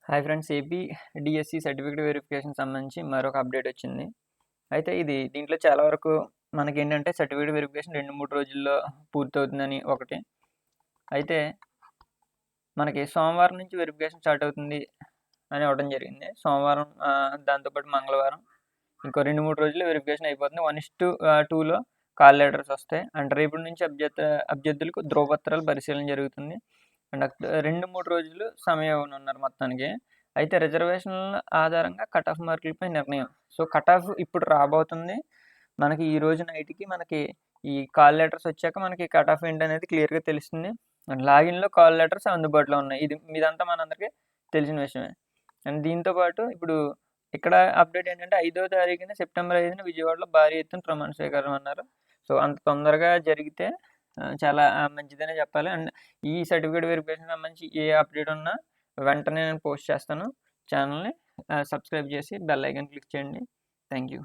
Hi friends, AP DSC certificate verification సంబంధించి మరొక update వచ్చింది. అయితే దీంట్లో చాలా వరకు మనకేంటంటే సర్టిఫికేట్ వెరిఫికేషన్ 2-3 రోజుల్లో పూర్తవుతుందని ఒకటి. అయితే మనకి సోమవారం నుంచి వెరిఫికేషన్ స్టార్ట్ అవుతుంది అని ఇవ్వడం జరిగింది. సోమవారం దాంతోపాటు మంగళవారం ఇంకో 2-3 రోజుల్లో వెరిఫికేషన్ అయిపోతుంది. 1:2లో కాల్ లెటర్స్ వస్తాయి. అండ్ రేపటి నుంచి అభ్యర్థులకు ధ్రువపత్రాల పరిశీలన జరుగుతుంది. అండ్ 2-3 రోజులు సమయం ఇవ్వనున్నారు మొత్తానికి. అయితే రిజర్వేషన్ల ఆధారంగా కట్ ఆఫ్ మార్కులపై నిర్ణయం. సో కట్ ఆఫ్ ఇప్పుడు రాబోతుంది. మనకి ఈ రోజు నైట్కి మనకి ఈ కాల్ లెటర్స్ వచ్చాక మనకి కట్ ఆఫ్ ఏంటనేది క్లియర్గా తెలుస్తుంది. అండ్ లాగిన్లో కాల్ లెటర్స్ అందుబాటులో ఉన్నాయి. ఇదంతా మనందరికీ తెలిసిన విషయమే. అండ్ దీంతోపాటు ఇప్పుడు ఇక్కడ అప్డేట్ ఏంటంటే 5వ తారీఖున సెప్టెంబర్ 5న విజయవాడలో భారీ ఎత్తున ప్రమాణ స్వీకారం అన్నారు. సో అంత తొందరగా జరిగితే చాలా మంచిదనే చెప్పాలి. అండ్ ఈ సర్టిఫికేట్ వెరిఫికేషన్ సంబంధించి ఏ అప్డేట్ ఉన్నా వెంటనే నేను పోస్ట్ చేస్తాను. ఛానల్ని సబ్స్క్రైబ్ చేసి బెల్ ఐకాన్ క్లిక్ చేయండి. Thank you.